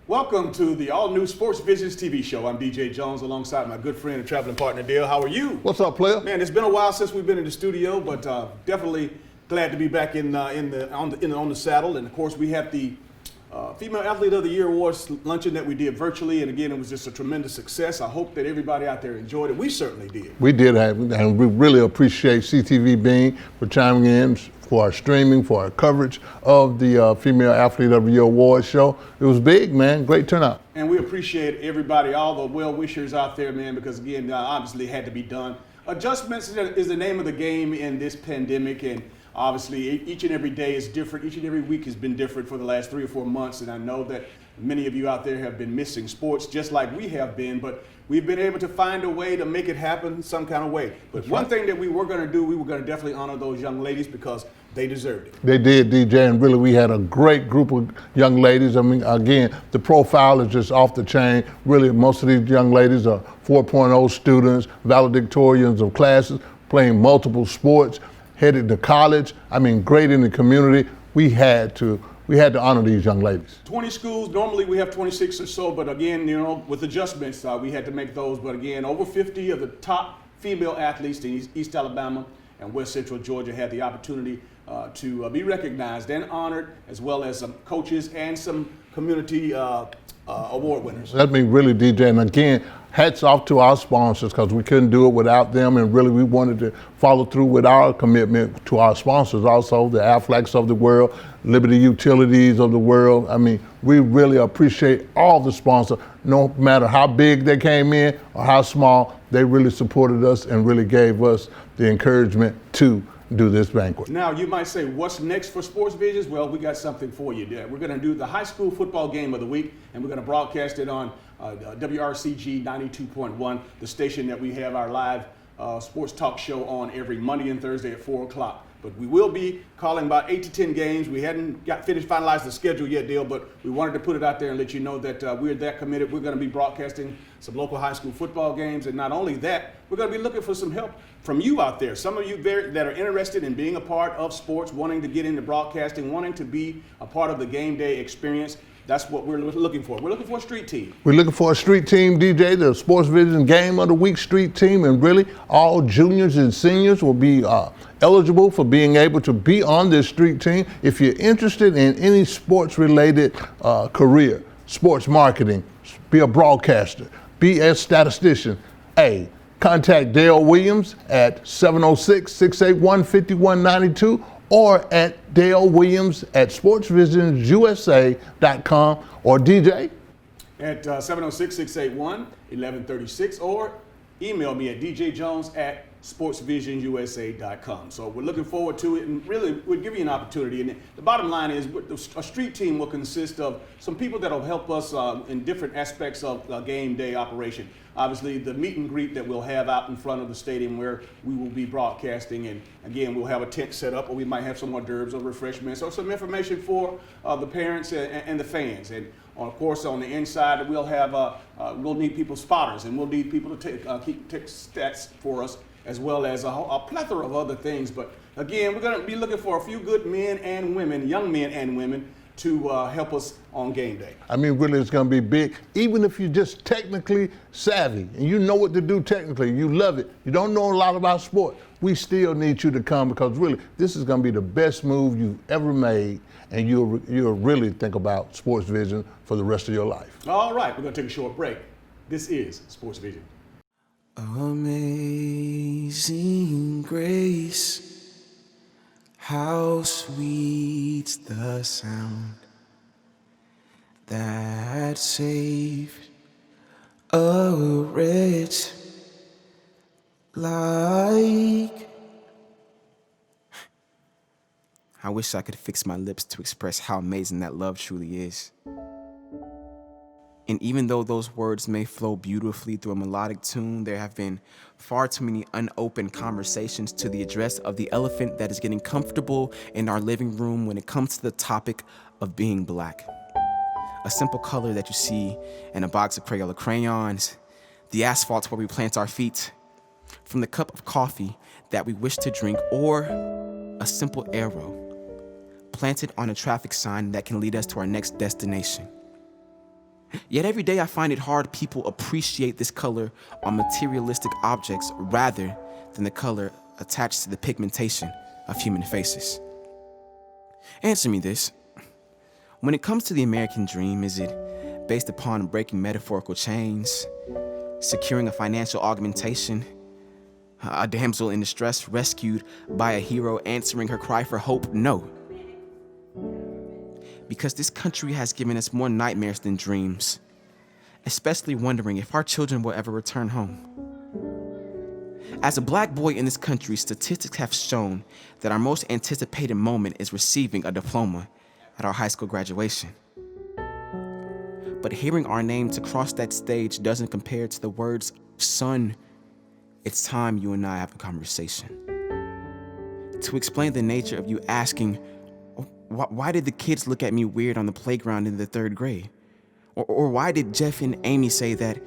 Welcome to the all-new Sports Visions TV show. I'm DJ Jones alongside my good friend and traveling partner, Dale. How are you? What's up, player? Man, it's been a while since we've been in the studio, but definitely glad to be back on the saddle. And of course, we had the Female Athlete of the Year Awards luncheon that we did virtually, and again, it was just a tremendous success. I hope that everybody out there enjoyed it. We certainly did. We did, and we really appreciate CTV Bean for chiming in, for our streaming, for our coverage of the Female Athlete of the Year Awards show. It was big, man. Great turnout. And we appreciate everybody, all the well-wishers out there, man, because again, obviously it had to be done. Adjustments is the name of the game in this pandemic, and obviously each and every day is different. Each and every week has been different for the last 3 or 4 months, and I know that many of you out there have been missing sports just like we have been, but we've been able to find a way to make it happen some kind of way. But That's one right. thing that we were going to do, we were going to definitely honor those young ladies because they deserved it. They did, DJ, and really we had a great group of young ladies. I mean, again, the profile is just off the chain. Really, most of these young ladies are 4.0 students, valedictorians of classes, playing multiple sports, headed to college. I mean, great in the community. We had to honor these young ladies. 20 schools, normally we have 26 or so, but again, you know, with adjustments, we had to make those. But again, over 50 of the top female athletes in East Alabama and West Central Georgia had the opportunity to be recognized and honored, as well as some coaches and some community award winners. That means really, DJ, and again, hats off to our sponsors because we couldn't do it without them, and really we wanted to follow through with our commitment to our sponsors also, the Aflacs of the world, Liberty Utilities of the world. I mean, we really appreciate all the sponsors, no matter how big they came in or how small, they really supported us and really gave us the encouragement to do this banquet. Now, you might say, what's next for Sports Visions? Well, we got something for you there. We're going to do the high school football game of the week, and we're going to broadcast it on WRCG 92.1, the station that we have our live sports talk show on every Monday and Thursday at 4 o'clock. But we will be calling about 8 to 10 games. We hadn't finalized the schedule yet, Dale, but we wanted to put it out there and let you know that we're that committed. We're going to be broadcasting some local high school football games, and not only that, we're going to be looking for some help from you out there. Some of you there that are interested in being a part of sports, wanting to get into broadcasting, wanting to be a part of the game day experience. That's what we're looking for. We're looking for a street team. We're looking for a street team, DJ, the Sports Vision Game of the Week street team, and really all juniors and seniors will be eligible for being able to be on this street team. If you're interested in any sports-related career, sports marketing, be a broadcaster, be a statistician, contact Dale Williams at 706-681-5192 or at Dale Williams at sportsvisionsusa.com or DJ at 706-681-1136 or email me at djjones@sportsvisionusa.com. So we're looking forward to it, and really we'll give you an opportunity. And the bottom line is a street team will consist of some people that will help us in different aspects of game day operation. Obviously, the meet and greet that we'll have out in front of the stadium where we will be broadcasting, and again, we'll have a tent set up, or we might have some hors d'oeuvres or refreshments or some information for the parents and the fans. And of course, on the inside, we'll have we'll need people spotters, and we'll need people to take stats for us, as well as a plethora of other things. But again, we're going to be looking for a few good men and women, young men and women, to help us on game day. I mean, really, it's going to be big. Even if you're just technically savvy and you know what to do technically, you love it, you don't know a lot about sport, we still need you to come because really, this is going to be the best move you've ever made, and you'll really think about Sports Vision for the rest of your life. All right, we're going to take a short break. This is Sports Vision. Amazing grace, how sweet the sound that saved a wretch like. I wish I could fix my lips to express how amazing that love truly is. And even though those words may flow beautifully through a melodic tune, there have been far too many unopened conversations to the address of the elephant that is getting comfortable in our living room when it comes to the topic of being black. A simple color that you see in a box of Crayola crayons, the asphalt where we plant our feet, from the cup of coffee that we wish to drink, or a simple arrow planted on a traffic sign that can lead us to our next destination. Yet every day I find it hard people appreciate this color on materialistic objects rather than the color attached to the pigmentation of human faces. Answer me this. When it comes to the American dream, is it based upon breaking metaphorical chains, securing a financial augmentation, a damsel in distress rescued by a hero answering her cry for hope? No. Because this country has given us more nightmares than dreams, especially wondering if our children will ever return home. As a black boy in this country, statistics have shown that our most anticipated moment is receiving a diploma at our high school graduation. But hearing our names across that stage doesn't compare to the words, "Son, it's time you and I have a conversation." To explain the nature of you asking, why did the kids look at me weird on the playground in the 3rd grade? Or why did Jeff and Amy say that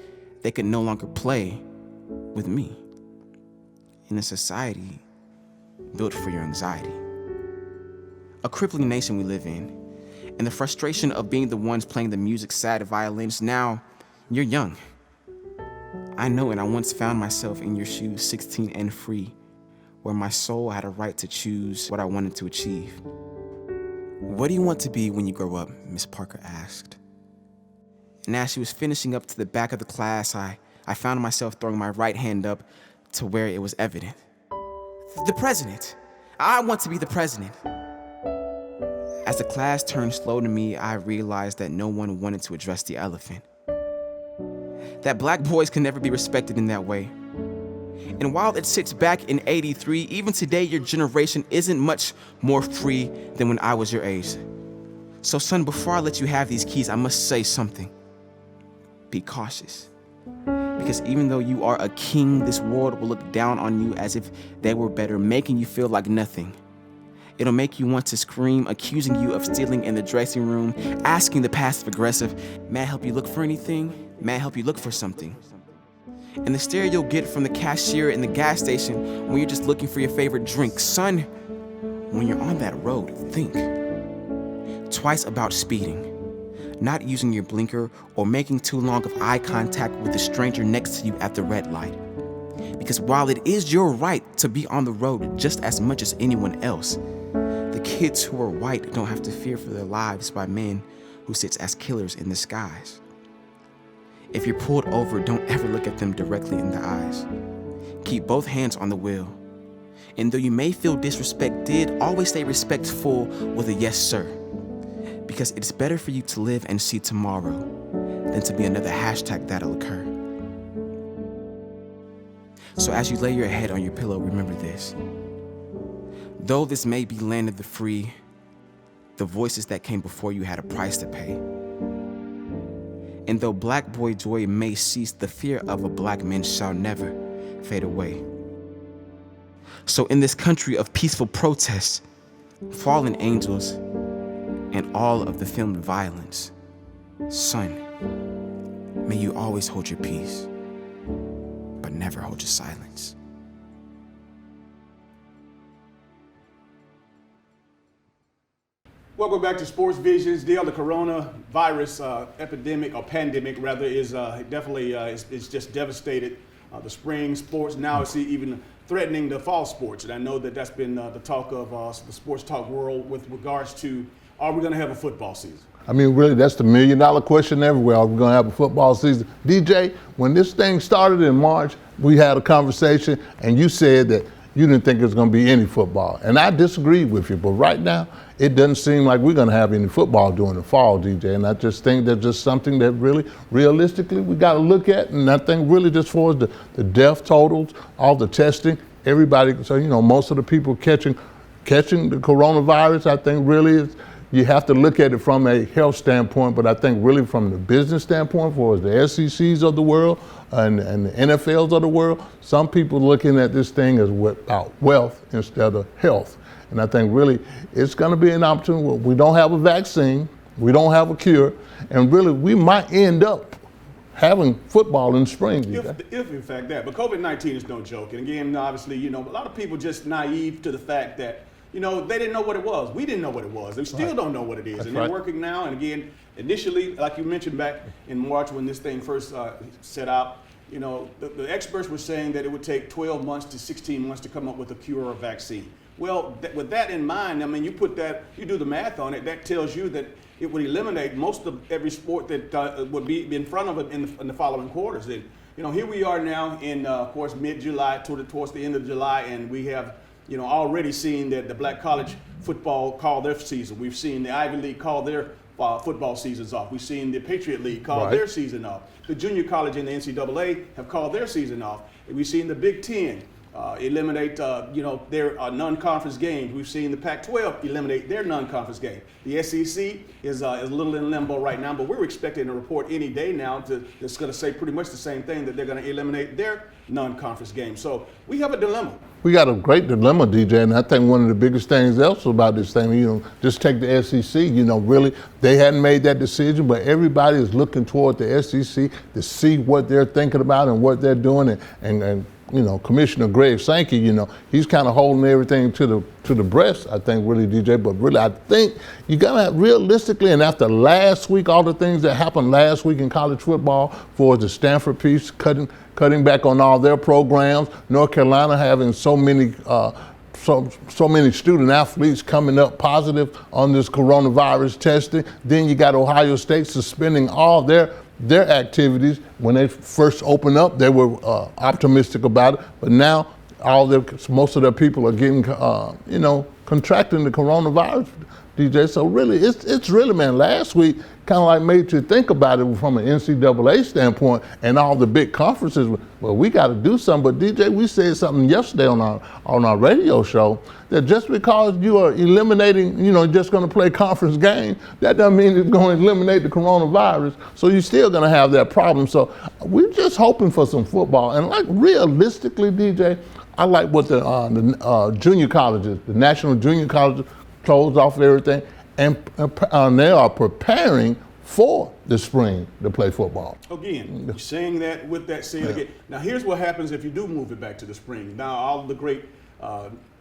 they could no longer play with me? In a society built for your anxiety. A crippling nation we live in, and the frustration of being the ones playing the music's sad violins. Now, you're young. I know, and I once found myself in your shoes, 16 and free, where my soul had a right to choose what I wanted to achieve. "What do you want to be when you grow up?" Miss Parker asked. And as she was finishing up to the back of the class, I found myself throwing my right hand up to where it was evident. "The president. I want to be the president." As the class turned slow to me, I realized that no one wanted to address the elephant. That black boys can never be respected in that way. And while it sits back in 83, even today your generation isn't much more free than when I was your age. So son, before I let you have these keys, I must say something. Be cautious. Because even though you are a king, this world will look down on you as if they were better, making you feel like nothing. It'll make you want to scream, accusing you of stealing in the dressing room, asking the passive-aggressive, "May I help you look for anything? May I help you look for something?" And the stare you'll get from the cashier in the gas station when you're just looking for your favorite drink. Son, when you're on that road, think twice about speeding, not using your blinker, or making too long of eye contact with the stranger next to you at the red light. Because while it is your right to be on the road just as much as anyone else, the kids who are white don't have to fear for their lives by men who sit as killers in the skies. If you're pulled over, don't ever look at them directly in the eyes. Keep both hands on the wheel. And though you may feel disrespected, always stay respectful with a "yes, sir." Because it's better for you to live and see tomorrow than to be another hashtag that'll occur. So as you lay your head on your pillow, remember this. Though this may be land of the free, the voices that came before you had a price to pay. And though black boy joy may cease, the fear of a black man shall never fade away. So in this country of peaceful protests, fallen angels, and all of the filmed violence, son, may you always hold your peace, but never hold your silence. Welcome back to Sports Visions. Dale, the coronavirus epidemic, or pandemic rather, is definitely it's just devastated the spring sports. Now it's even threatening the fall sports, and I know that that's been the talk of the sports talk world with regards to, are we going to have a football season? I mean, really, that's the $1,000,000 question everywhere. Are we going to have a football season? DJ, when this thing started in March, we had a conversation, and you said that you didn't think there's going to be any football. And I disagreed with you, but right now, it doesn't seem like we're going to have any football during the fall, DJ. And I just think that's just something that really, realistically, we got to look at. And I think really just for the death totals, all the testing, everybody, so, you know, most of the people catching the coronavirus, I think really is, you have to look at it from a health standpoint, but I think really from the business standpoint, for the SECs of the world and the NFLs of the world, some people looking at this thing as about wealth instead of health. And I think really it's going to be an opportunity where we don't have a vaccine, we don't have a cure, and really we might end up having football in spring. If in fact that, but COVID-19 is no joke. And again, obviously, you know, a lot of people just naive to the fact that they didn't know what it was. We didn't know what it was. They still don't know what it is. That's and they're right. working now. And again, initially, like you mentioned back in March when this thing first set out, the experts were saying that it would take 12 months to 16 months to come up with a cure or vaccine. Well, with that in mind, I mean, you do the math on it, that tells you that it would eliminate most of every sport that would be in front of it in the following quarters. And, here we are now in, of course, mid-July, towards the end of July, and we have, already seen that the black college football call their season. We've seen the Ivy League call their football seasons off. We've seen the Patriot League call Right. their season off. The junior college and the NCAA have called their season off. And we've seen the Big Ten eliminate, their non-conference games. We've seen the Pac-12 eliminate their non-conference game. The SEC is a little in limbo right now, but we're expecting a report any day now that's going to say pretty much the same thing, that they're going to eliminate their non-conference game. So we have a dilemma. We got a great dilemma, DJ, and I think one of the biggest things else about this thing, just take the SEC, really, they hadn't made that decision, but everybody is looking toward the SEC to see what they're thinking about and what they're doing, and Commissioner Greg Sankey, he's kind of holding everything to the breast, I think, really, DJ. But really, I think you got to realistically, and after last week, all the things that happened last week in college football, for the Stanford piece, cutting back on all their programs, North Carolina having so many student athletes coming up positive on this coronavirus testing. Then you got Ohio State suspending all their activities. When they first opened up, they were optimistic about it, but now most of their people are getting, contracting the coronavirus, DJ. So really, it's really, man, last week kind of like made you think about it from an NCAA standpoint and all the big conferences. Well, we got to do something. But DJ, we said something yesterday on our radio show that just because you are eliminating, just going to play conference games, that doesn't mean it's going to eliminate the coronavirus. So you're still going to have that problem. So we're just hoping for some football. And like realistically, DJ, I like what the junior colleges, the national junior colleges, closed off everything, and they are preparing for the spring to play football. Again, you're saying that with that saying again. Now, here's what happens if you do move it back to the spring. Now, all the great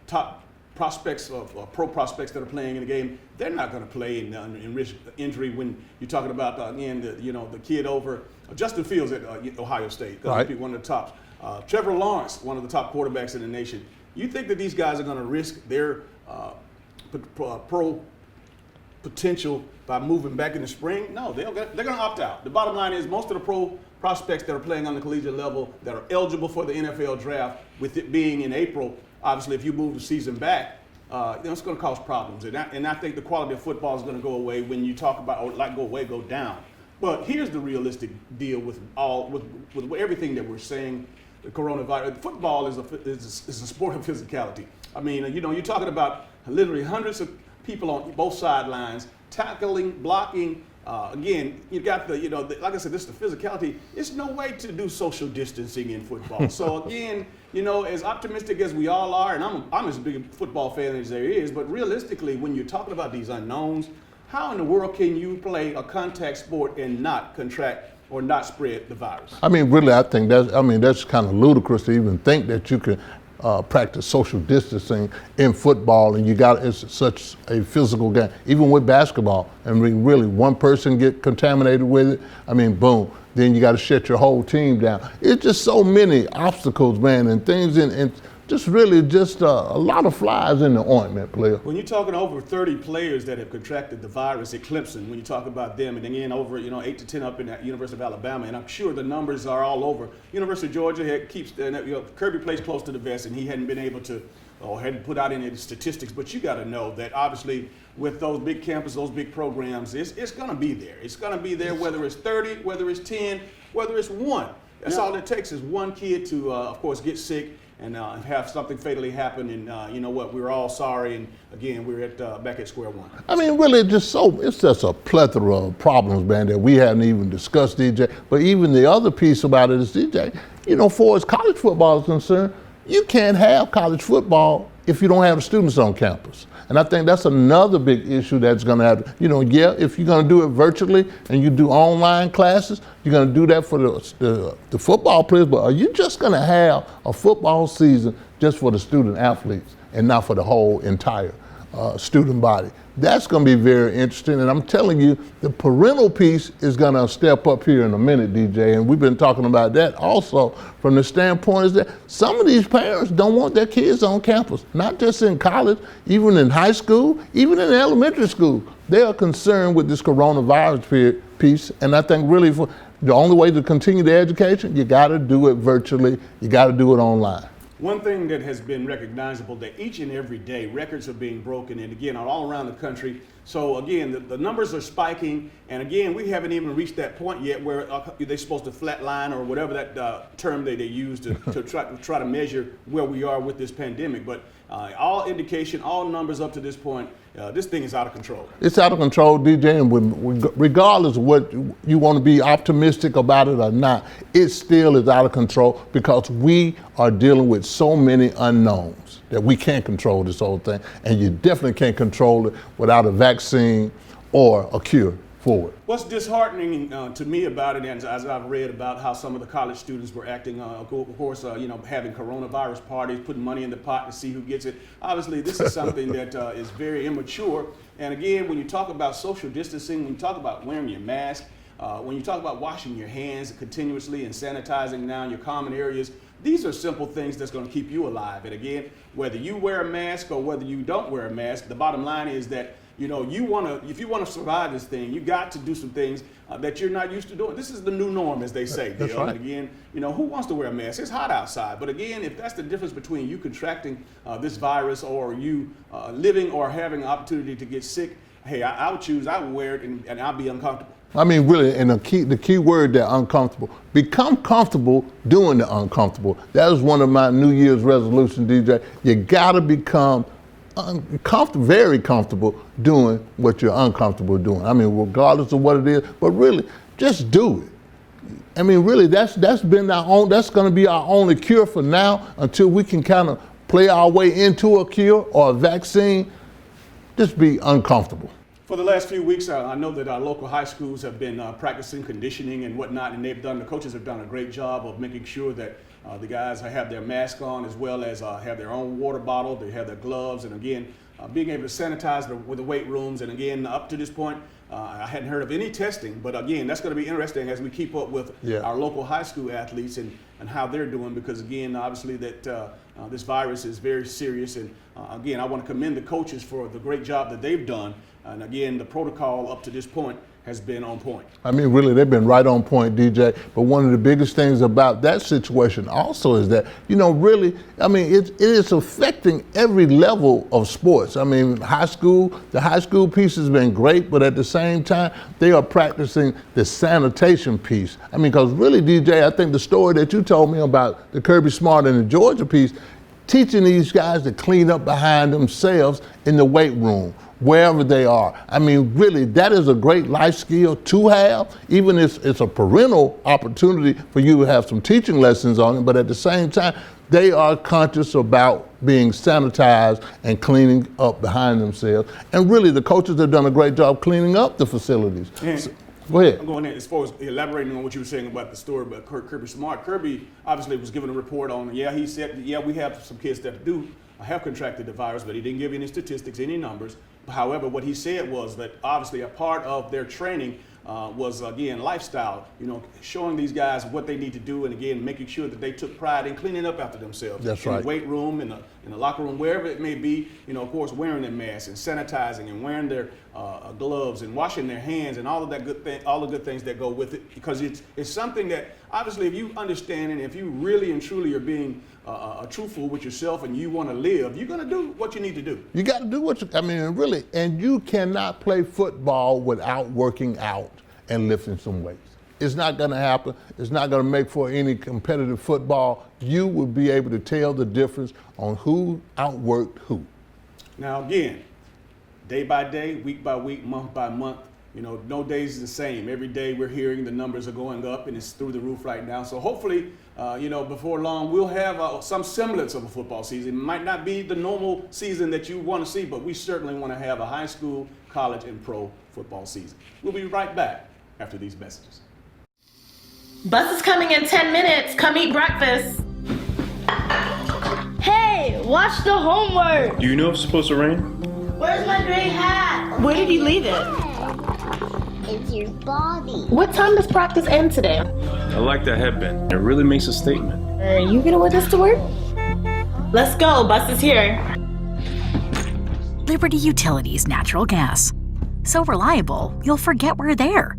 top prospects, pro prospects that are playing in the game, they're not going to play in risk injury when you're talking about, again, the kid over Justin Fields at Ohio State, going to be one of the tops. Trevor Lawrence, one of the top quarterbacks in the nation. You think that these guys are going to risk their pro potential by moving back in the spring? No, they're going to opt out. The bottom line is most of the pro prospects that are playing on the collegiate level that are eligible for the NFL draft, with it being in April, obviously if you move the season back, it's going to cause problems. And I think the quality of football is going to go away when you talk about, go down. But here's the realistic deal with everything that we're saying. The coronavirus, football is a sport of physicality. I mean, you're talking about literally hundreds of people on both sidelines, tackling, blocking. Again, you got like I said, this is the physicality. It's no way to do social distancing in football. So again, as optimistic as we all are, and I'm as big a football fan as there is, but realistically, when you're talking about these unknowns, how in the world can you play a contact sport and not contract or not spread the virus? I mean, really, I think that's kind of ludicrous to even think that you can practice social distancing in football, and it's such a physical game. Even with basketball, and really one person get contaminated with it, I mean, boom, then you got to shut your whole team down. It's just so many obstacles, man, and things, and just really just a lot of flies in the ointment, player. When you're talking over 30 players that have contracted the virus at Clemson, when you talk about them, and again over 8 to 10 up in the University of Alabama, and I'm sure the numbers are all over. University of Georgia keeps Kirby plays close to the vest, and he hadn't been able to or hadn't put out any statistics. But you got to know that obviously with those big campuses, those big programs, it's going to be there. It's going to be there whether it's 30, whether it's 10, whether it's 1. That's all it takes is one kid to, of course, get sick and have something fatally happen, and you know what? We're all sorry, and again, we're back at square one. I mean, really, it's just a plethora of problems, man, that we haven't even discussed, DJ. But even the other piece about it is, DJ, for as college football is concerned, you can't have college football if you don't have the students on campus. And I think that's another big issue that's going to happen. If you're going to do it virtually and you do online classes, you're going to do that for the football players, but are you just going to have a football season just for the student athletes? and not for the whole entire student body. That's going to be very interesting, and I'm telling you, the parental piece is going to step up here in a minute, DJ, and we've been talking about that also from the standpoint is that some of these parents don't want their kids on campus, not just in college, even in high school, even in elementary school. They are concerned with this coronavirus piece, and I think really for the only way to continue the education, you got to do it virtually, you got to do it online. One thing that has been recognizable that each and every day records are being broken, and again all around the country. So again, the numbers are spiking, and again we haven't even reached that point yet where they're supposed to flatline or whatever that term they use to try to measure where we are with this pandemic. But all indication, all numbers up to this point, this thing is out of control. It's out of control, DJ, and regardless of what you want to be optimistic about it or not, it still is out of control because we are dealing with so many unknowns that we can't control this whole thing, and you definitely can't control it without a vaccine or a cure for it. What's disheartening to me about it, and as I've read about how some of the college students were acting, of course, having coronavirus parties, putting money in the pot to see who gets it. Obviously, this is something that is very immature. And again, when you talk about social distancing, when you talk about wearing your mask, when you talk about washing your hands continuously and sanitizing down your common areas, these are simple things that's going to keep you alive. And again, whether you wear a mask or whether you don't wear a mask, the bottom line is that if you want to survive this thing, you got to do some things that you're not used to doing. This is the new norm, as they say. That's right. And again, who wants to wear a mask? It's hot outside. But again, if that's the difference between you contracting this virus or you living or having an opportunity to get sick, hey, I would choose. I would wear it, and I'll be uncomfortable. I mean, really, and the key word there, uncomfortable. Become comfortable doing the uncomfortable. That is one of my New Year's resolutions, DJ. You gotta become very comfortable doing what you're uncomfortable doing. I mean, regardless of what it is, but really, just do it. I mean, really, that's been that's gonna be our only cure for now until we can kind of play our way into a cure or a vaccine. Just be uncomfortable. For the last few weeks, I know that our local high schools have been practicing conditioning and whatnot, and the coaches have done a great job of making sure that the guys have their mask on as well as have their own water bottle, they have their gloves, and again, being able to sanitize with the weight rooms. And again, up to this point, I hadn't heard of any testing, but again, that's going to be interesting as we keep up with our local high school athletes and how they're doing, because again, obviously that this virus is very serious. And again, I want to commend the coaches for the great job that they've done. And again, the protocol up to this point has been on point. I mean, really, they've been right on point, DJ. But one of the biggest things about that situation also is that, really, I mean, it is affecting every level of sports. I mean, the high school piece has been great, but at the same time, they are practicing the sanitation piece. I mean, because really, DJ, I think the story that you told me about the Kirby Smart and the Georgia piece, teaching these guys to clean up behind themselves in the weight room, wherever they are. I mean, really, that is a great life skill to have, even if it's a parental opportunity for you to have some teaching lessons on it, but at the same time, they are conscious about being sanitized and cleaning up behind themselves. And really, the coaches have done a great job cleaning up the facilities. Go ahead. I'm going in as far as elaborating on what you were saying about the story about Kirby Smart. Kirby obviously was given a report on, he said, we have some kids that do have contracted the virus, but he didn't give any statistics, any numbers. However, what he said was that obviously a part of their training was, again, lifestyle, showing these guys what they need to do, and again, making sure that they took pride in cleaning up after themselves. That's in right. the weight room, in the locker room, wherever it may be, of course, wearing their masks and sanitizing and wearing their gloves and washing their hands and all of that all the good things that go with it, because it's something that obviously if you understand and if you really and truly are being truthful with yourself and you want to live, you're going to do what you need to do. You got to do really, and you cannot play football without working out and lifting some weights. It's not going to happen. It's not going to make for any competitive football. You will be able to tell the difference on who outworked who. Now again, day by day, week by week, month by month, no days is the same. Every day we're hearing the numbers are going up and it's through the roof right now. So hopefully, before long, we'll have some semblance of a football season. It might not be the normal season that you want to see, but we certainly want to have a high school, college, and pro football season. We'll be right back after these messages. Bus is coming in 10 minutes. Come eat breakfast. Hey! Hey, watch the homework. Do you know if it's supposed to rain? Where's my gray hat? Where did you leave it? It's your body. What time does practice end today? I like that headband. It really makes a statement. Are you gonna wear this to work? Let's go, bus is here. Liberty Utilities natural gas. So reliable, you'll forget we're there.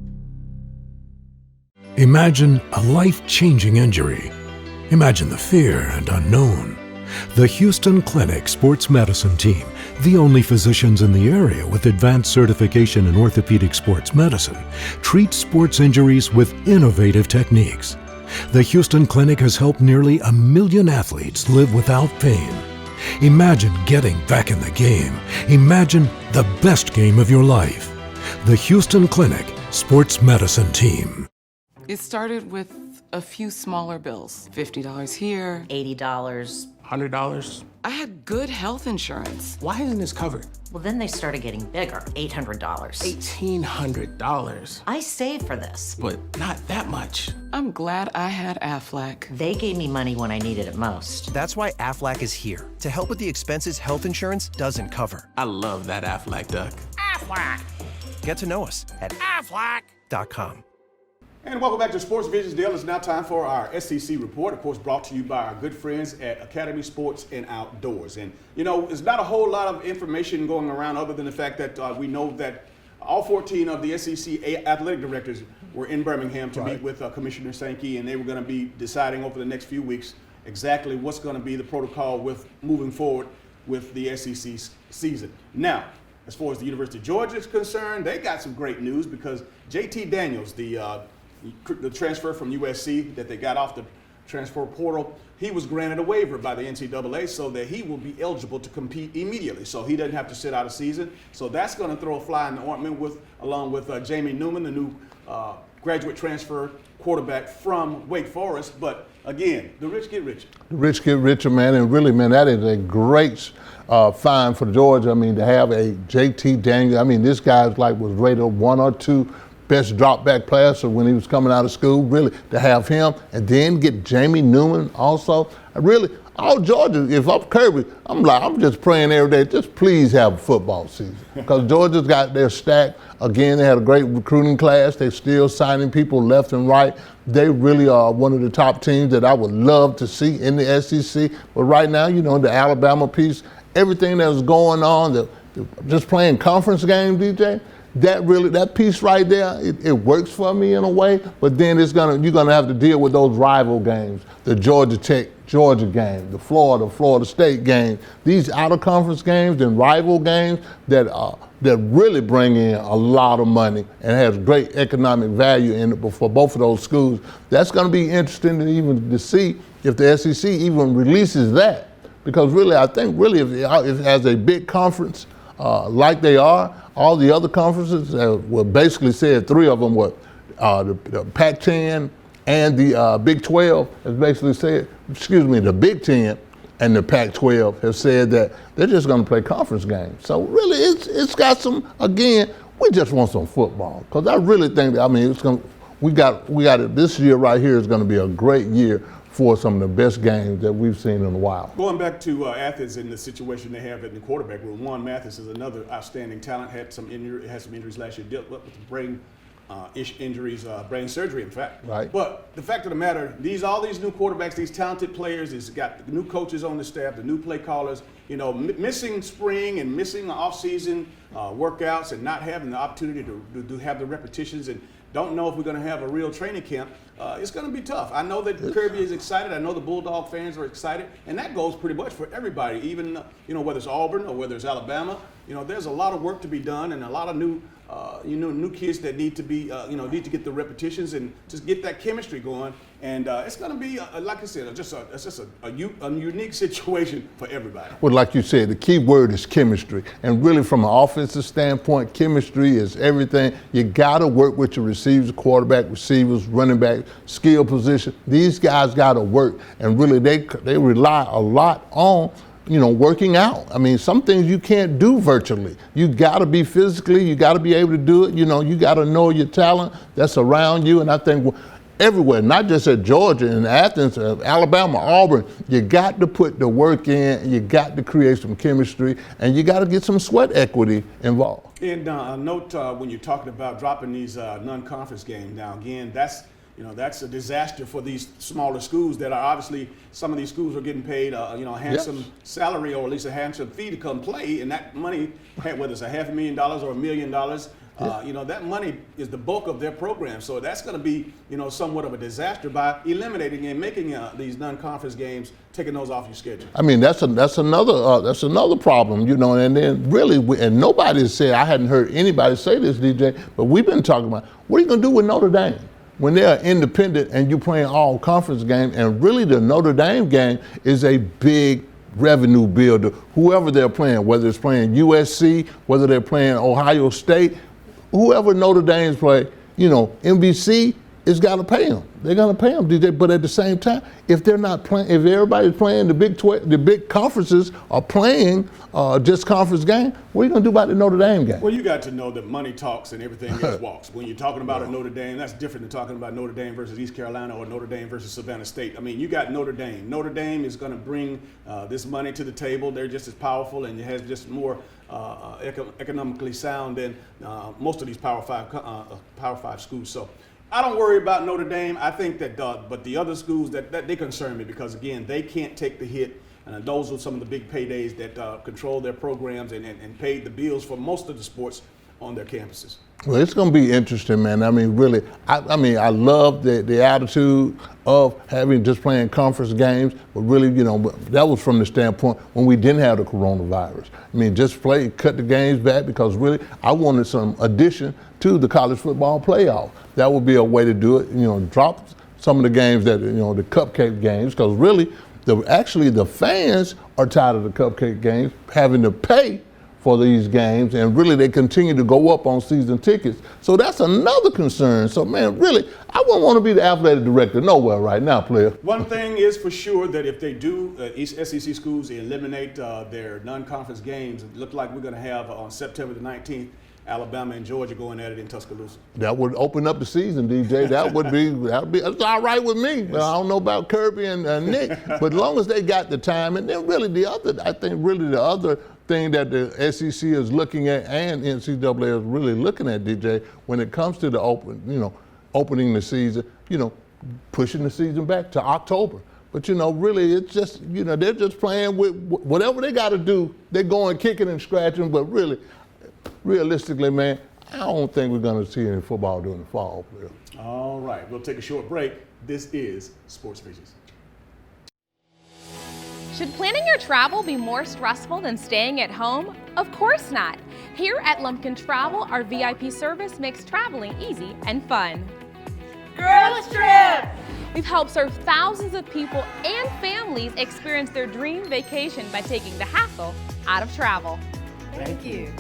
Imagine a life-changing injury. Imagine the fear and unknown. The Houston Clinic Sports Medicine Team, the only physicians in the area with advanced certification in orthopedic sports medicine, treats sports injuries with innovative techniques. The Houston Clinic has helped nearly 1 million athletes live without pain. Imagine getting back in the game. Imagine the best game of your life. The Houston Clinic Sports Medicine Team. It started with a few smaller bills. $50 here, $80. $100. I had good health insurance. Why isn't this covered? Well, then they started getting bigger. $800. $1,800. I saved for this. But not that much. I'm glad I had Aflac. They gave me money when I needed it most. That's why Aflac is here, to help with the expenses health insurance doesn't cover. I love that Aflac duck. Aflac! Get to know us at aflac.com. And welcome back to Sports Visions Dale. It's now time for our SEC report, of course, brought to you by our good friends at Academy Sports and Outdoors. And, you know, there's not a whole lot of information going around other than the fact that we know that all 14 of the SEC athletic directors were in Birmingham to meet with Commissioner Sankey, and they were going to be deciding over the next few weeks exactly what's going to be the protocol with moving forward with the SEC season. Now, as far as the University of Georgia is concerned, they got some great news because JT Daniels, the transfer from USC that they got off the transfer portal, he was granted a waiver by the NCAA so that he will be eligible to compete immediately. So he doesn't have to sit out a season. So that's going to throw a fly in the ointment along with Jamie Newman, the new graduate transfer quarterback from Wake Forest. But again, the rich get richer. The rich get richer, man, and really, man, that is a great find for Georgia. I mean, to have a JT Daniels, I mean, this guy's was rated 1 or 2 best drop back passer when he was coming out of school. Really, to have him and then get Jamie Newman also. Really, all Georgia, if I'm Kirby, I'm just praying every day, just please have a football season. Because Georgia's got their stack. Again, they had a great recruiting class. They're still signing people left and right. They really are one of the top teams that I would love to see in the SEC. But right now, you know, the Alabama piece, everything that's going on, just playing conference games, DJ, that piece right there, it works for me in a way, but then you're gonna have to deal with those rival games, the Georgia Tech, Georgia game, the Florida State game, these out of conference games and rival games that really bring in a lot of money and has great economic value in it for both of those schools. That's gonna be interesting to see if the SEC even releases that, because really I think really if it has a big conference like they are. All the other conferences were basically said 3 of them were the Pac-10 and the Big 12 has basically said, the Big 10 and the Pac-12 have said that they're just going to play conference games. So really it's got some, again, we just want some football. Because I really think that, we got it, this year right here is going to be a great year for some of the best games that we've seen in a while. Going back to Athens and the situation they have in the quarterback room, Juan Mathis is another outstanding talent, had some injuries last year, dealt with brain injuries, brain surgery, in fact. Right. But the fact of the matter, all these new quarterbacks, these talented players, has got the new coaches on the staff, the new play callers, you know, missing spring and missing the off-season workouts and not having the opportunity to have the repetitions and don't know if we're going to have a real training camp. It's going to be tough. I know that Kirby is excited. I know the Bulldog fans are excited, and that goes pretty much for everybody. Even whether it's Auburn or whether it's Alabama, there's a lot of work to be done, and a lot of new kids that need to be need to get the repetitions and just get that chemistry going. And it's going to be, like I said, it's just a unique situation for everybody. Well, like you said, the key word is chemistry. And really from an offensive standpoint, chemistry is everything. You got to work with your receivers, quarterback, receivers, running back, skill position. These guys got to work. And really they rely a lot on working out. I mean, some things you can't do virtually. You got to be physically, you got to be able to do it. You got to know your talent that's around you. And I think everywhere, not just at Georgia and Athens, Alabama, Auburn. You got to put the work in, you got to create some chemistry, and you got to get some sweat equity involved. And a note when you're talking about dropping these non-conference games, now again, that's a disaster for these smaller schools that are obviously, some of these schools are getting paid a handsome salary or at least a handsome fee to come play, and that money, whether it's $500,000 or $1 million, that money is the bulk of their program. So that's going to be, somewhat of a disaster by eliminating and making these non-conference games, taking those off your schedule. I mean, that's another problem, and then really, and nobody said, I hadn't heard anybody say this, DJ, but we've been talking about, what are you going to do with Notre Dame? When they're independent and you're playing all conference games, and really the Notre Dame game is a big revenue builder, whoever they're playing, whether it's playing USC, whether they're playing Ohio State, whoever Notre Dame's play, NBC has got to pay them. They're going to pay them, DJ. But at the same time, if they're not playing, if everybody's playing the big conferences are playing just conference game, what are you going to do about the Notre Dame game? Well, you got to know that money talks and everything else walks. When you're talking about a Notre Dame, that's different than talking about Notre Dame versus East Carolina or Notre Dame versus Savannah State. I mean, you got Notre Dame. Notre Dame is going to bring this money to the table. They're just as powerful and it has just more economically sound than most of these Power Five schools. So I don't worry about Notre Dame. I think that, but the other schools that they concern me because again, they can't take the hit. And those are some of the big paydays that control their programs and paid the bills for most of the sports on their campuses. Well, it's going to be interesting, man. I mean, really, I love the attitude of having just playing conference games, but really, that was from the standpoint when we didn't have the coronavirus. I mean, just cut the games back because really, I wanted some addition to the college football playoff. That would be a way to do it. Drop some of the games that, the cupcake games, because really, the fans are tired of the cupcake games, having to pay for these games, and really they continue to go up on season tickets. So that's another concern. So man, really, I wouldn't want to be the athletic director nowhere right now, player. One thing is for sure that if they do, SEC schools eliminate their non-conference games, it looked like we're going to have on September the 19th, Alabama and Georgia going at it in Tuscaloosa. That would open up the season, DJ. That would be that's all right with me. Yes. I don't know about Kirby and Nick, but as long as they got the time, and then really the other thing that the SEC is looking at and NCAA is really looking at, DJ, when it comes to the opening the season, pushing the season back to October. But really, it's just they're just playing with whatever they got to do. They're going kicking and scratching, but really. Realistically, man, I don't think we're going to see any football during the fall. Player. All right, we'll take a short break. This is Sports Visions. Should planning your travel be more stressful than staying at home? Of course not. Here at Luncheon Travel, our VIP service makes traveling easy and fun. Girls Trip! We've helped serve thousands of people and families experience their dream vacation by taking the hassle out of travel. Thank you.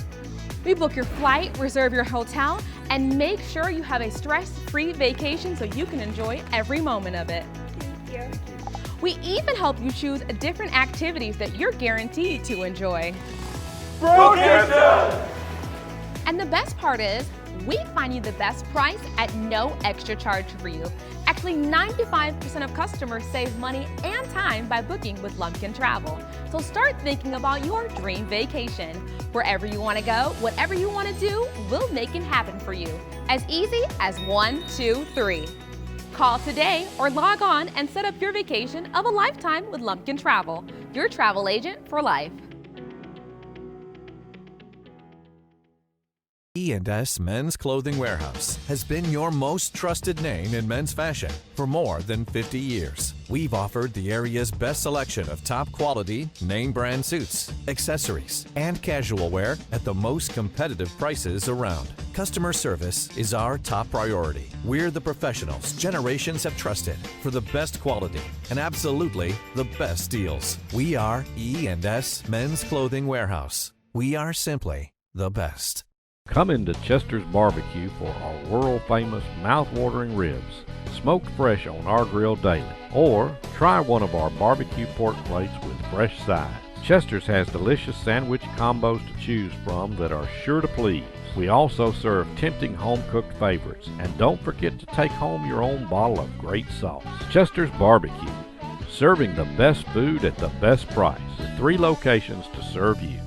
We book your flight, reserve your hotel, and make sure you have a stress-free vacation so you can enjoy every moment of it. Thank you. We even help you choose different activities that you're guaranteed to enjoy. And the best part is, we find you the best price at no extra charge for you. Actually, 95% of customers save money and time by booking with Luncheon Travel. So start thinking about your dream vacation. Wherever you want to go, whatever you want to do, we'll make it happen for you. As easy as 1, 2, 3. Call today or log on and set up your vacation of a lifetime with Luncheon Travel, your travel agent for life. E&S Men's Clothing Warehouse has been your most trusted name in men's fashion for more than 50 years. We've offered the area's best selection of top quality, name brand suits, accessories, and casual wear at the most competitive prices around. Customer service is our top priority. We're the professionals generations have trusted for the best quality and absolutely the best deals. We are E&S Men's Clothing Warehouse. We are simply the best. Come into Chester's Barbecue for our world-famous mouth-watering ribs, smoked fresh on our grill daily. Or try one of our barbecue pork plates with fresh sides. Chester's has delicious sandwich combos to choose from that are sure to please. We also serve tempting home-cooked favorites. And don't forget to take home your own bottle of great sauce. Chester's Barbecue, serving the best food at the best price. 3 locations to serve you.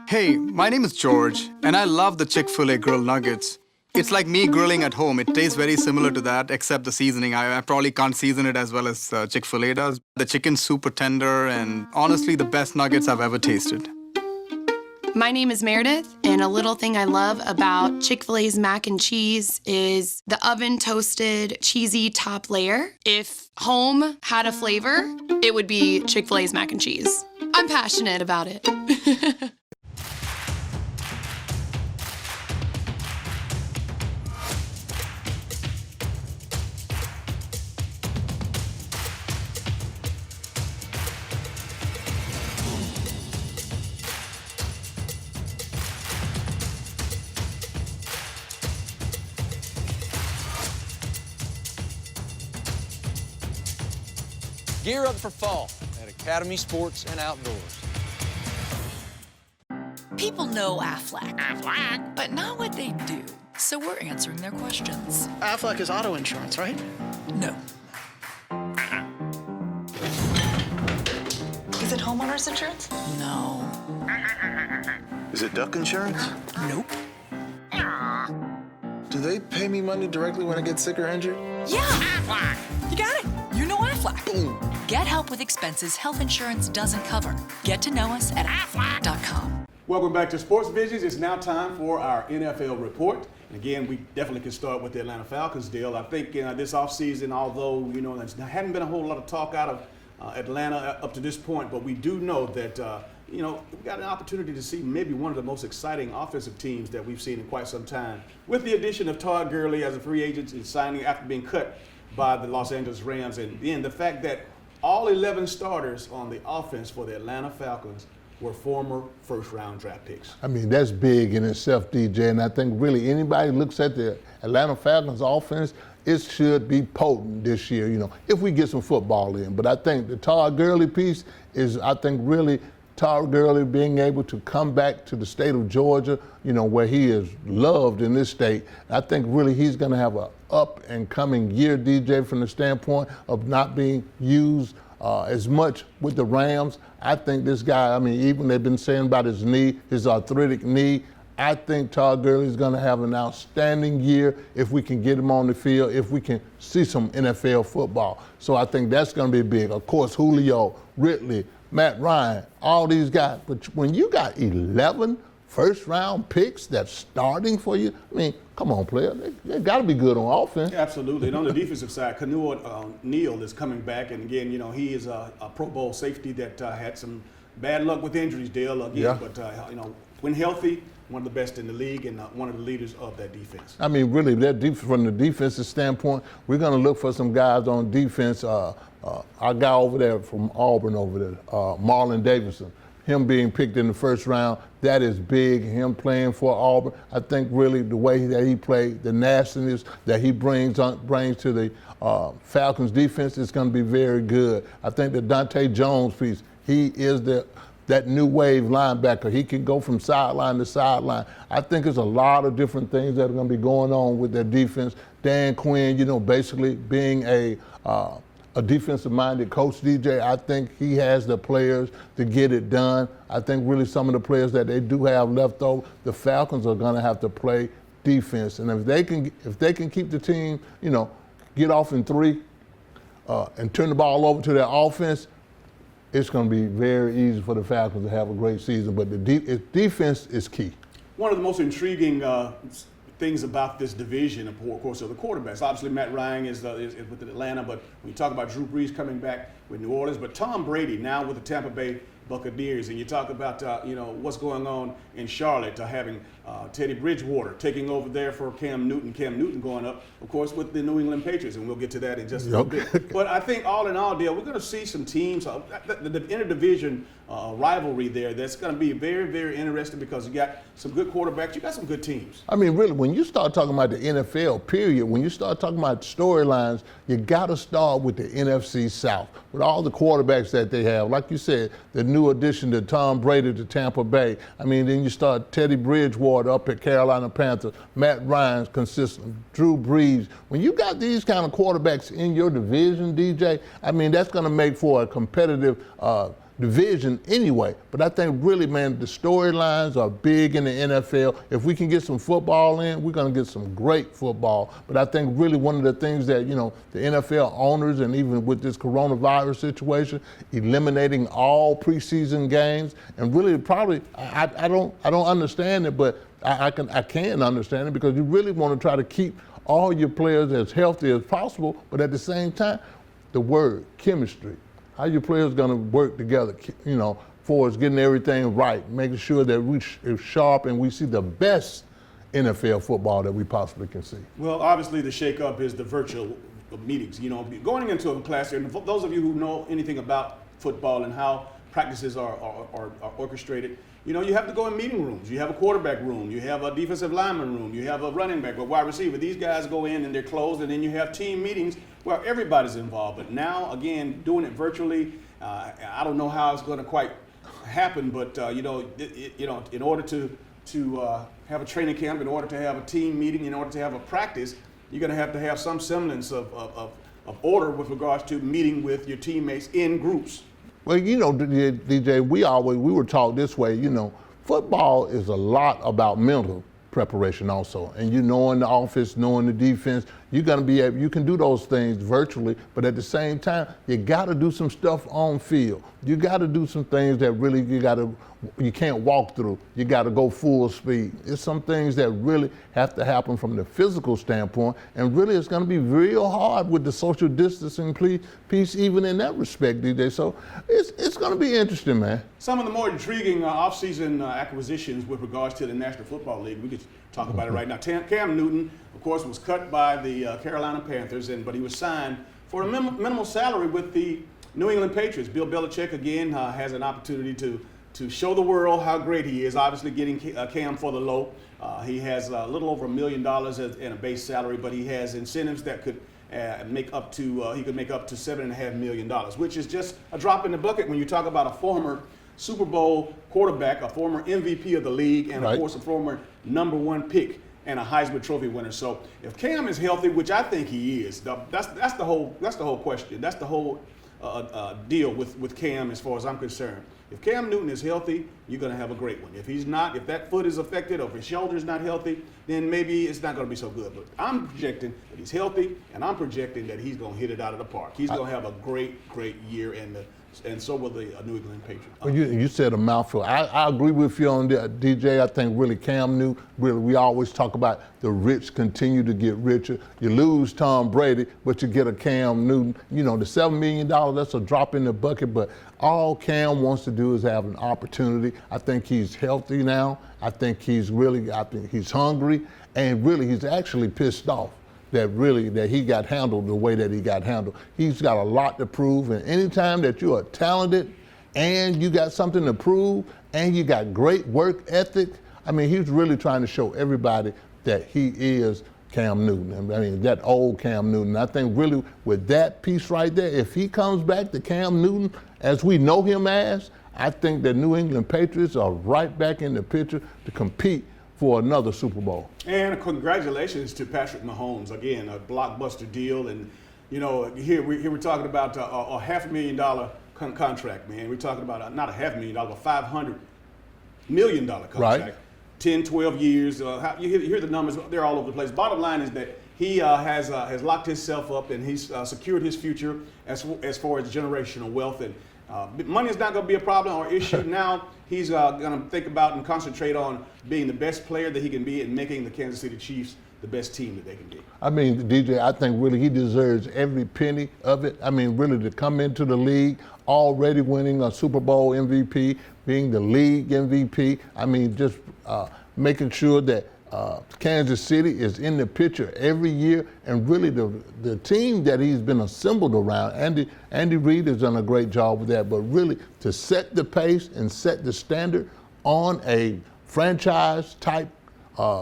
Hey, my name is George, and I love the Chick-fil-A grilled nuggets. It's like me grilling at home. It tastes very similar to that, except the seasoning. I probably can't season it as well as Chick-fil-A does. The chicken's super tender, and honestly, the best nuggets I've ever tasted. My name is Meredith, and a little thing I love about Chick-fil-A's mac and cheese is the oven-toasted, cheesy top layer. If home had a flavor, it would be Chick-fil-A's mac and cheese. I'm passionate about it. Gear up for fall at Academy Sports and Outdoors. People know Aflac, but not what they do. So we're answering their questions. Aflac is auto insurance, right? No. Is it homeowner's insurance? No. Is it duck insurance? Nope. Do they pay me money directly when I get sick or injured? Yeah! Aflac! You got it! You know Aflac. Boom. Get help with expenses health insurance doesn't cover. Get to know us at Aflac.com. Welcome back to Sports Visions. It's now time for our NFL report. And again, we definitely can start with the Atlanta Falcons deal. I think this offseason, although, there hadn't been a whole lot of talk out of Atlanta up to this point, but we do know that, we got an opportunity to see maybe one of the most exciting offensive teams that we've seen in quite some time. With the addition of Todd Gurley as a free agent and signing after being cut by the Los Angeles Rams, and then the fact that all 11 starters on the offense for the Atlanta Falcons were former first-round draft picks. I mean, that's big in itself, DJ, and I think really anybody looks at the Atlanta Falcons offense, it should be potent this year, if we get some football in. But I think the Todd Gurley piece is, really Todd Gurley being able to come back to the state of Georgia, where he is loved in this state. I think really he's going to have a up and coming year, DJ, from the standpoint of not being used as much with the Rams. I think this guy, even they've been saying about his knee, his arthritic knee, I think Todd Gurley is going to have an outstanding year if we can get him on the field, if we can see some NFL football. So I think that's going to be big. Of course, Julio, Ridley, Matt Ryan, all these guys. But when you got 11 first-round picks that's starting for you, come on, player. They got to be good on offense. Yeah, absolutely. And on the defensive side, Canoa Neal is coming back. And again, he is a Pro Bowl safety that had some bad luck with injuries, Dale, again. Yeah. But, when healthy, one of the best in the league and one of the leaders of that defense. Really, from the defensive standpoint, we're going to look for some guys on defense. Our guy over there from Auburn Marlon Davidson, him being picked in the first round, that is big, him playing for Auburn. I think really the way that he played, the nastiness that he brings to the Falcons defense is going to be very good. I think the Dante Jones piece, he is that new wave linebacker. He can go from sideline to sideline. I think there's a lot of different things that are going to be going on with their defense. Dan Quinn, basically being a defensive-minded coach, DJ, I think he has the players to get it done. I think really some of the players that they do have left over, the Falcons are going to have to play defense. And if they can keep the team, get off in 3 and turn the ball over to their offense, it's going to be very easy for the Falcons to have a great season. But the defense is key. One of the most intriguing things about this division, of course, are the quarterbacks. Obviously, Matt Ryan is with Atlanta, but when you talk about Drew Brees coming back with New Orleans, but Tom Brady now with the Tampa Bay Buccaneers, and you talk about what's going on in Charlotte, having Teddy Bridgewater taking over there for Cam Newton going up, of course, with the New England Patriots, and we'll get to that in just a little bit. But I think all in all, Dale, we're going to see some teams. The interdivision rivalry there that's going to be very, very interesting because you got some good quarterbacks, you got some good teams. I mean, really, when you start talking about the NFL, period, when you start talking about storylines, you got to start with the NFC South, with all the quarterbacks that they have. Like you said, the new addition to Tom Brady to Tampa Bay. I mean, then you start Teddy Bridgewater up at Carolina Panthers, Matt Ryan's consistent, Drew Brees. When you got these kind of quarterbacks in your division, DJ, I mean, that's going to make for a competitive division anyway. But I think really, man, the storylines are big in the NFL. If we can get some football in, we're going to get some great football. But I think really one of the things that, you know, the NFL owners, and even with this coronavirus situation, eliminating all preseason games, and really probably, I don't understand it, but I can understand it, because you really want to try to keep all your players as healthy as possible, but at the same time, the word chemistry. How your players going to work together, you know, for us getting everything right, making sure that we're sharp and we see the best NFL football that we possibly can see. Well, obviously the shakeup is the virtual meetings. You know, going into a class here, and for those of you who know anything about football and how practices are orchestrated, you know, you have to go in meeting rooms. You have a quarterback room, you have a defensive lineman room, you have a running back, a wide receiver. These guys go in and they're closed, and then you have team meetings where everybody's involved. But now, again, doing it virtually, I don't know how it's going to quite happen, but you know, in order to have a training camp, in order to have a team meeting, in order to have a practice, you're going to have some semblance of order with regards to meeting with your teammates in groups. Well, you know, DJ, we were taught this way, you know, football is a lot about mental preparation also. And you knowing the offense, knowing the defense, you're going to be able, you can do those things virtually, but at the same time, you got to do some stuff on field. You got to do some things that really you can't walk through. You got to go full speed. It's some things that really have to happen from the physical standpoint, and really it's going to be real hard with the social distancing piece, even in that respect, DJ. So it's going to be interesting, man. Some of the more intriguing offseason acquisitions with regards to the National Football League, we could talk about it right now. Cam Newton, of course, was cut by the Carolina Panthers, but he was signed for a minimal salary with the New England Patriots. Bill Belichick, again, has an opportunity to show the world how great he is, obviously getting Cam for the low. He has a little over $1 million in a base salary, but he has incentives that could make up to $7.5 million, which is just a drop in the bucket when you talk about a former Super Bowl quarterback, a former MVP of the league, and of course a former #1 pick and a Heisman Trophy winner. So if Cam is healthy, which I think he is, that's the whole question. That's the whole deal with Cam as far as I'm concerned. If Cam Newton is healthy, you're going to have a great one. If he's not, if that foot is affected, or if his shoulder's not healthy, then maybe it's not going to be so good. But I'm projecting that he's healthy, and I'm projecting that he's going to hit it out of the park. He's going to have a great year, and so will the New England Patriots. Well, you said a mouthful. I agree with you on that, DJ. I think really Cam Newton, we always talk about the rich continue to get richer. You lose Tom Brady, but you get a Cam Newton. You know, the $7 million, that's a drop in the bucket, but all Cam wants to do is have an opportunity. I think he's healthy now. I think he's hungry, and really he's actually pissed off that he got handled the way that he got handled. He's got a lot to prove, and anytime that you are talented and you got something to prove and you got great work ethic, I mean, he's really trying to show everybody that he is Cam Newton. I mean, that old Cam Newton. I think really with that piece right there, if he comes back to Cam Newton as we know him as, I think the New England Patriots are right back in the picture to compete for another Super Bowl. And congratulations to Patrick Mahomes. Again, a blockbuster deal. And, you know, here we're talking about a $500,000 contract, man. We're talking about not a $500,000, but $500 million contract. Right. 10, 12 years. You hear the numbers, they're all over the place. Bottom line is that he has locked himself up, and he's secured his future as far as generational wealth. And money is not going to be a problem or issue. Now he's going to think about and concentrate on being the best player that he can be and making the Kansas City Chiefs the best team that they can be. I mean, DJ, I think really he deserves every penny of it. I mean, really to come into the league already winning a Super Bowl MVP, being the league MVP. I mean, just making sure that Kansas City is in the picture every year, and really the team that he's been assembled around, Andy Reid has done a great job with that, but really to set the pace and set the standard on a franchise type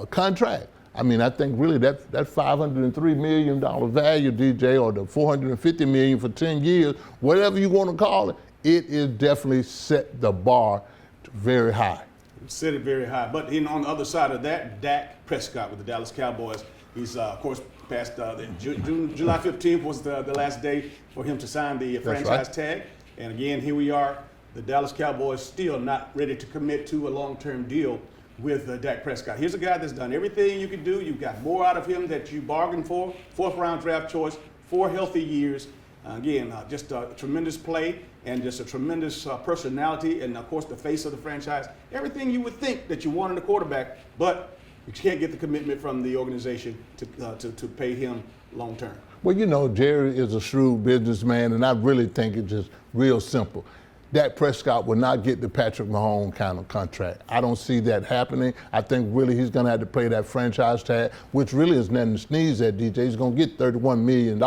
contract. I mean, I think really that $503 million value, DJ, or the $450 million for 10 years, whatever you want to call it, it is definitely set the bar very high. Set it very high. But on the other side of that, Dak Prescott with the Dallas Cowboys. He's, of course, past July 15th was the last day for him to sign the franchise tag. And again, here we are. The Dallas Cowboys still not ready to commit to a long-term deal with Dak Prescott. Here's a guy that's done everything you could do. You got more out of him that you bargained for. 4th-round draft choice, 4 healthy years. Again, just a tremendous play and just a tremendous personality and, of course, the face of the franchise. Everything you would think that you want in a quarterback, but you can't get the commitment from the organization to pay him long term. Well, you know, Jerry is a shrewd businessman, and I really think it's just real simple. Dak Prescott will not get the Patrick Mahomes kind of contract. I don't see that happening. I think really he's going to have to pay that franchise tag, which really is nothing to sneeze at, DJ. He's going to get $31 million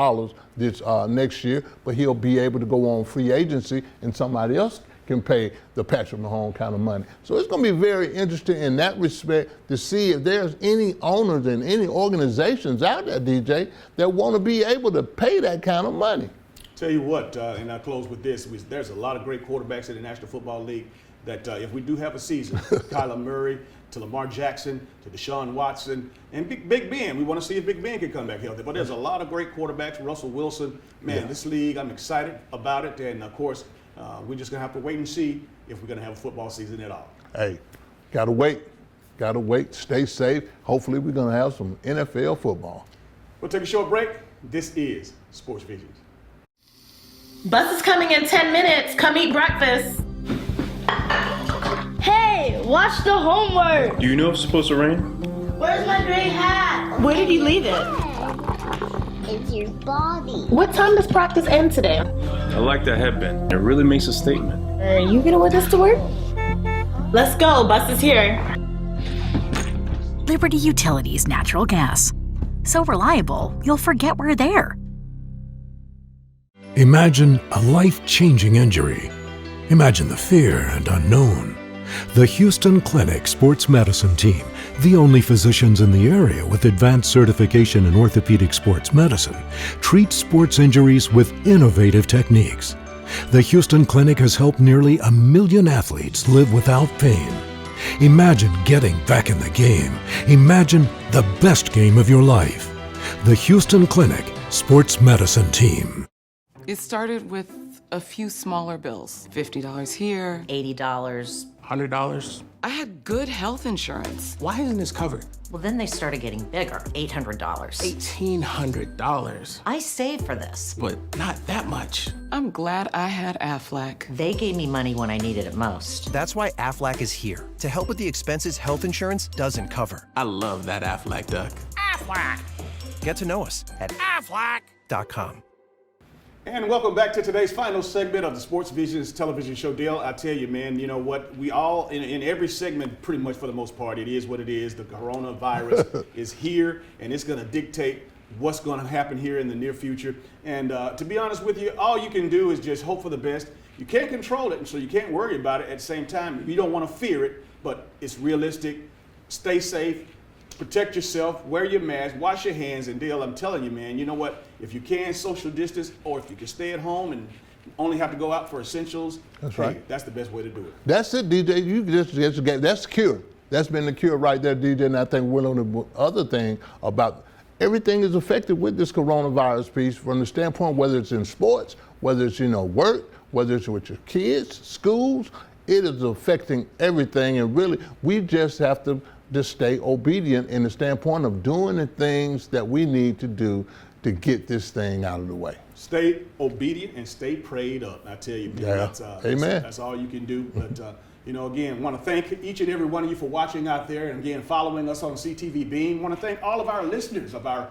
this next year, but he'll be able to go on free agency and somebody else can pay the Patrick Mahomes kind of money. So it's going to be very interesting in that respect to see if there's any owners and any organizations out there, DJ, that want to be able to pay that kind of money. Tell you what, and I'll close with this, there's a lot of great quarterbacks in the National Football League that if we do have a season, Kyler Murray to Lamar Jackson to Deshaun Watson and Big Ben, we want to see if Big Ben can come back healthy. But there's a lot of great quarterbacks, Russell Wilson. Man, this league, I'm excited about it. And, of course, we're just going to have to wait and see if we're going to have a football season at all. Hey, got to wait. Got to wait. Stay safe. Hopefully we're going to have some NFL football. We'll take a short break. This is Sports Visions. Bus is coming in 10 minutes. Come eat breakfast. Hey, watch the homework. Do you know it's supposed to rain? Where's my gray hat? Where did you leave it? It's your body. What time does practice end today? I like that headband. It really makes a statement. Are you gonna wear this to work? Let's go, bus is here. Liberty Utilities natural gas. So reliable, you'll forget we're there. Imagine a life-changing injury. Imagine the fear and unknown. The Houston Clinic Sports Medicine Team, the only physicians in the area with advanced certification in orthopedic sports medicine, treats sports injuries with innovative techniques. The Houston Clinic has helped nearly 1 million athletes live without pain. Imagine getting back in the game. Imagine the best game of your life. The Houston Clinic Sports Medicine Team. It started with a few smaller bills. $50 here, $80. $100. I had good health insurance. Why isn't this covered? Well, then they started getting bigger. $800. $1,800. I saved for this. But not that much. I'm glad I had Aflac. They gave me money when I needed it most. That's why Aflac is here, to help with the expenses health insurance doesn't cover. I love that Aflac duck. Aflac! Get to know us at aflac.com. And welcome back to today's final segment of the Sports Visions television show. Dale, I tell you, man, you know what? We all, in every segment, pretty much for the most part, it is what it is. The coronavirus is here, and it's going to dictate what's going to happen here in the near future. And to be honest with you, all you can do is just hope for the best. You can't control it, and so you can't worry about it at the same time. You don't want to fear it, but it's realistic. Stay safe. Protect yourself, wear your mask, wash your hands, and Dale, I'm telling you, man, you know what? If you can social distance, or if you can stay at home and only have to go out for essentials, that's right. That's the best way to do it. That's it, DJ. You just that's the cure. That's been the cure right there, DJ. And I think one of the other thing about everything is affected with this coronavirus piece from the standpoint whether it's in sports, whether it's work, whether it's with your kids, schools. It is affecting everything, and really, we just have to stay obedient in the standpoint of doing the things that we need to do to get this thing out of the way. Stay obedient and stay prayed up. I tell you, man, Amen. That's all you can do. But, again, want to thank each and every one of you for watching out there and, again, following us on CTV Beam. Want to thank all of our listeners of our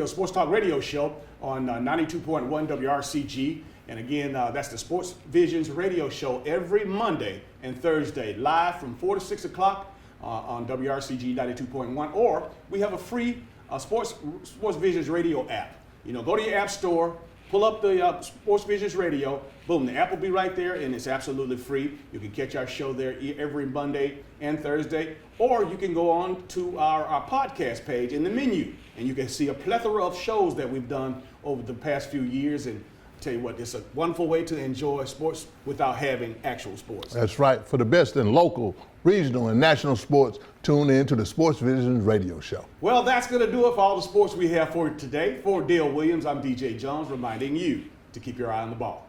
Sports Talk radio show on 92.1 WRCG. And, again, that's the Sports Visions radio show every Monday and Thursday, live from 4 to 6 o'clock on WRCG 92.1, or we have a free Sports Visions Radio app. Go to your app store, pull up the Sports Visions Radio, boom, the app will be right there, and it's absolutely free. You can catch our show there every Monday and Thursday, or you can go on to our podcast page in the menu, and you can see a plethora of shows that we've done over the past few years. And tell you what, it's a wonderful way to enjoy sports without having actual sports. That's right. For the best in local, regional, and national sports, tune in to the Sports Visions Radio Show. Well, that's going to do it for all the sports we have for today. For Dale Williams, I'm DJ Jones, reminding you to keep your eye on the ball.